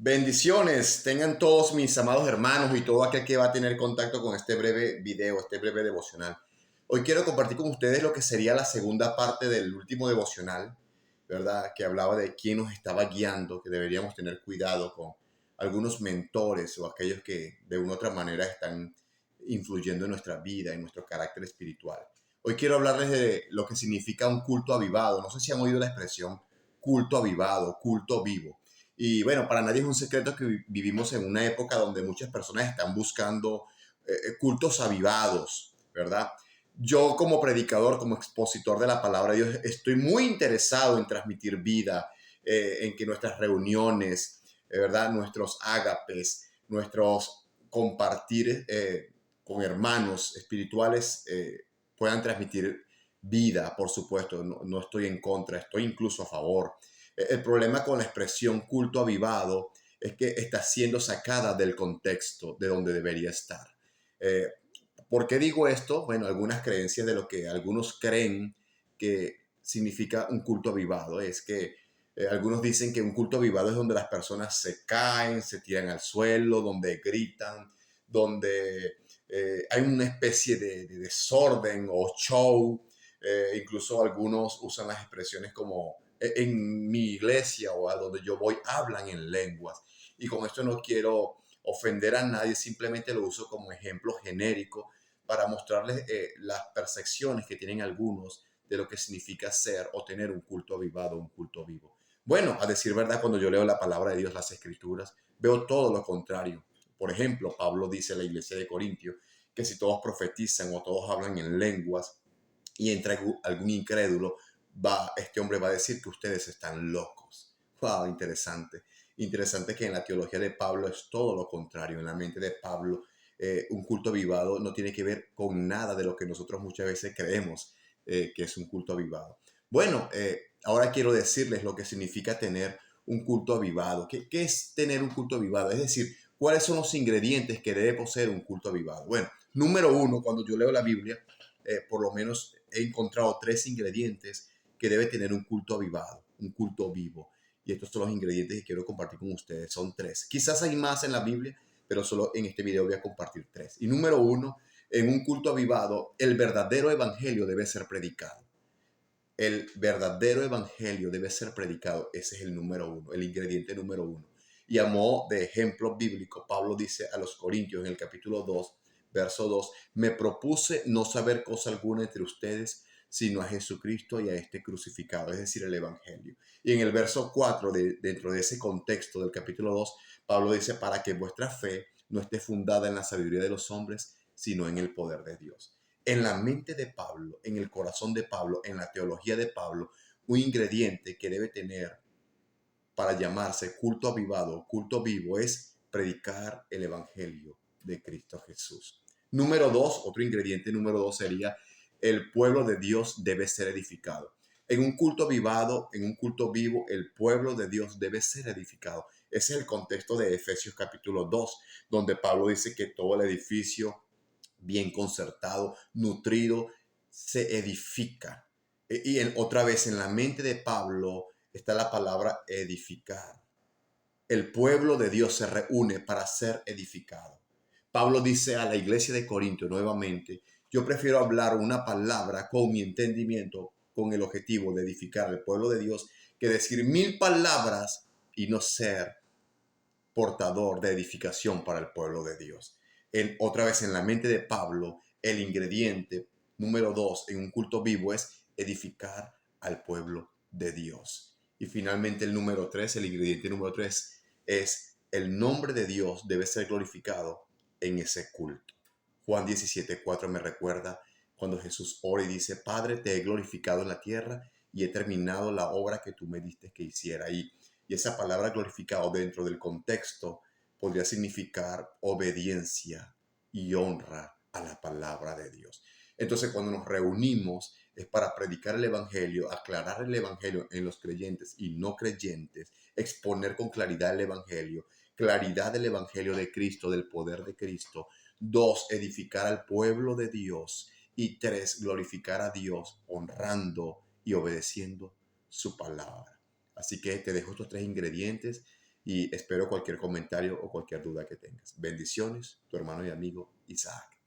Bendiciones, tengan todos mis amados hermanos y todo aquel que va a tener contacto con este breve video, este breve devocional. Hoy quiero compartir con ustedes lo que sería la segunda parte del último devocional, ¿verdad? Que hablaba de quién nos estaba guiando, que deberíamos tener cuidado con algunos mentores o aquellos que de una u otra manera están influyendo en nuestra vida, en nuestro carácter espiritual. Hoy quiero hablarles de lo que significa un culto avivado. No sé si han oído la expresión culto avivado, culto vivo. Y bueno, para nadie es un secreto que vivimos en una época donde muchas personas están buscando cultos avivados, ¿verdad? Yo como predicador, como expositor de la palabra de Dios, estoy muy interesado en transmitir vida, en que nuestras reuniones, ¿verdad? Nuestros ágapes, nuestros compartir con hermanos espirituales puedan transmitir vida, por supuesto. No estoy en contra, estoy incluso a favor. El problema con la expresión culto avivado es que está siendo sacada del contexto de donde debería estar. Eh, ¿Por qué digo esto? Bueno, algunas creencias de lo que algunos creen que significa un culto avivado es que algunos dicen que un culto avivado es donde las personas se caen, se tiran al suelo, donde gritan, donde hay una especie de desorden o show. Incluso algunos usan las expresiones como en mi iglesia o a donde yo voy hablan en lenguas. Y con esto no quiero ofender a nadie, simplemente lo uso como ejemplo genérico para mostrarles las percepciones que tienen algunos de lo que significa ser o tener un culto avivado, un culto vivo. Bueno, a decir verdad, cuando yo leo la palabra de Dios, las escrituras, veo todo lo contrario. Por ejemplo, Pablo dice a la iglesia de Corintio que si todos profetizan o todos hablan en lenguas y entra algún incrédulo, este hombre va a decir que ustedes están locos. Wow, interesante. Interesante que en la teología de Pablo es todo lo contrario. En la mente de Pablo, un culto avivado no tiene que ver con nada de lo que nosotros muchas veces creemos que es un culto avivado. Bueno, ahora quiero decirles lo que significa tener un culto avivado. ¿Qué es tener un culto avivado? Es decir, ¿cuáles son los ingredientes que debe poseer un culto avivado? Bueno, número uno, cuando yo leo la Biblia, por lo menos he encontrado tres ingredientes que debe tener un culto avivado, un culto vivo. Y estos son los ingredientes que quiero compartir con ustedes. Son tres. Quizás hay más en la Biblia, pero solo en este video voy a compartir tres. Y número uno, en un culto avivado, el verdadero evangelio debe ser predicado. El verdadero evangelio debe ser predicado. Ese es el número uno, el ingrediente número uno. Y a modo de ejemplo bíblico, Pablo dice a los Corintios en el capítulo 2, verso 2, me propuse no saber cosa alguna entre ustedes, sino a Jesucristo y a este crucificado, es decir, el evangelio. Y en el verso 4, dentro de ese contexto del capítulo 2, Pablo dice, para que vuestra fe no esté fundada en la sabiduría de los hombres, sino en el poder de Dios. En la mente de Pablo, en el corazón de Pablo, en la teología de Pablo, un ingrediente que debe tener para llamarse culto avivado, culto vivo, es predicar el evangelio de Cristo Jesús. Número dos, otro ingrediente número dos sería el pueblo de Dios debe ser edificado. En un culto avivado, en un culto vivo, el pueblo de Dios debe ser edificado. Ese es el contexto de Efesios capítulo 2, donde Pablo dice que todo el edificio bien concertado, nutrido, se edifica. Otra vez en la mente de Pablo está la palabra edificar. El pueblo de Dios se reúne para ser edificado. Pablo dice a la iglesia de Corinto nuevamente, yo prefiero hablar una palabra con mi entendimiento, con el objetivo de edificar al pueblo de Dios, que decir 1000 palabras y no ser portador de edificación para el pueblo de Dios. Otra vez en la mente de Pablo, el ingrediente número dos en un culto vivo es edificar al pueblo de Dios. Y finalmente el número tres, el ingrediente número tres es el nombre de Dios debe ser glorificado en ese culto. Juan 17:4 me recuerda cuando Jesús ora y dice, Padre, te he glorificado en la tierra y he terminado la obra que tú me diste que hiciera. Y esa palabra glorificado dentro del contexto podría significar obediencia y honra a la palabra de Dios. Entonces, cuando nos reunimos es para predicar el evangelio, aclarar el evangelio en los creyentes y no creyentes, exponer con claridad el evangelio, claridad del evangelio de Cristo, del poder de Cristo. Dos, edificar al pueblo de Dios. Y tres, glorificar a Dios honrando y obedeciendo su palabra. Así que te dejo estos tres ingredientes. y espero cualquier comentario o cualquier duda que tengas. Bendiciones, tu hermano y amigo Isaac.